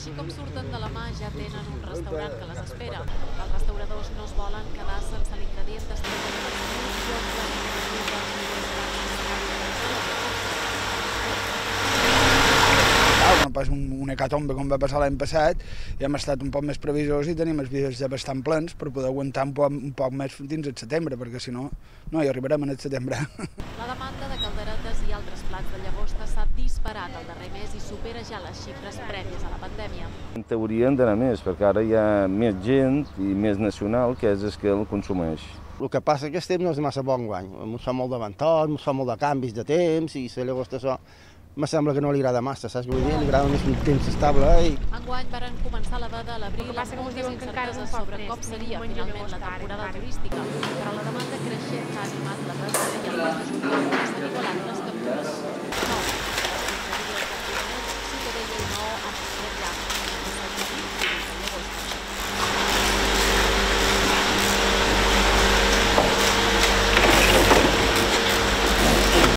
Així com surten de la mà, ja tenen un restaurant que les espera. Els restauradors no es volen quedar sense l'ingredient d'estrella de l'estiu i omplen no pas una hecatombe com va passar l'any passat, i hem estat un poc més previsors i tenim els dies ja bastant plens per poder aguantar un poc més dins el setembre, perquè si no, no hi arribarem en el setembre. La demanda de calderetes i altres plats de llagosta s'ha disparat el darrer mes i supera ja les xifres prèvies a la pandèmia. En teoria han d'anar més, perquè ara hi ha més gent i més nacional que és el que el consumeix. El que passa és que el temps no és massa bon guany. Ens fa molt de ventot, ens fa molt de canvis de temps i la llagosta això me sembla que no li agrada massa, saps què vull dir? Li agrada més un temps estable. Enguany varen començar la veda a l'abril amb moltes incerteses sobre com seria finalment la temporada turística, però la demanda creixent ha animat la veda i el mes de juliol s'han igualat les captures.